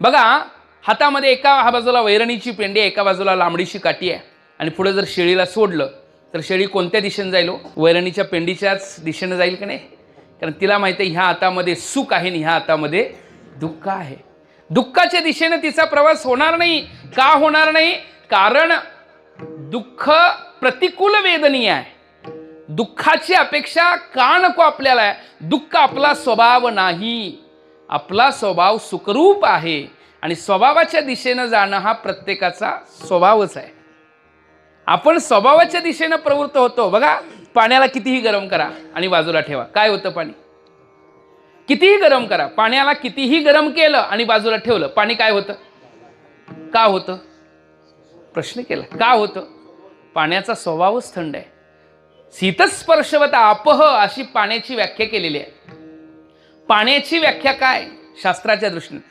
बघा, हातामध्ये एका बाजूला वैरणीची पेंडी आहे, एका बाजूला लांबडीची काठी आहे, आणि पुढे जर शेळीला सोडलं तर शेळी कोणत्या दिशेने जाईल? वैरणीच्या पेंडीच्याच दिशेने जाईल की नाही? कारण तिला माहिती आहे ह्या हातामध्ये सुख आहे आणि ह्या हातामध्ये दुःख आहे. दुःखाच्या दिशेने तिचा प्रवास होणार नाही. का होणार नाही? कारण दुःख प्रतिकूल वेदनीय आहे. दुःखाची अपेक्षा का नको आपल्याला? दुःख आपला स्वभाव नाही. आपला स्वभाव सुखरूप आहे आणि स्वभावाच्या दिशेनं जाणं हा प्रत्येकाचा स्वभावच आहे. आपण स्वभावाच्या दिशेनं प्रवृत्त होतो. बघा, पाण्याला कितीही गरम करा आणि बाजूला ठेवा, काय होतं? पाणी कितीही गरम करा, पाण्याला कितीही गरम केलं आणि बाजूला ठेवलं, पाणी काय होतं? का होतं? प्रश्न केला, का होतं? पाण्याचा स्वभावच थंड आहे. शीतस्पर्शवत आपह अशी पाण्याची व्याख्या केलेली आहे. पाण्याची व्याख्या काय शास्त्राच्या दृष्टीने?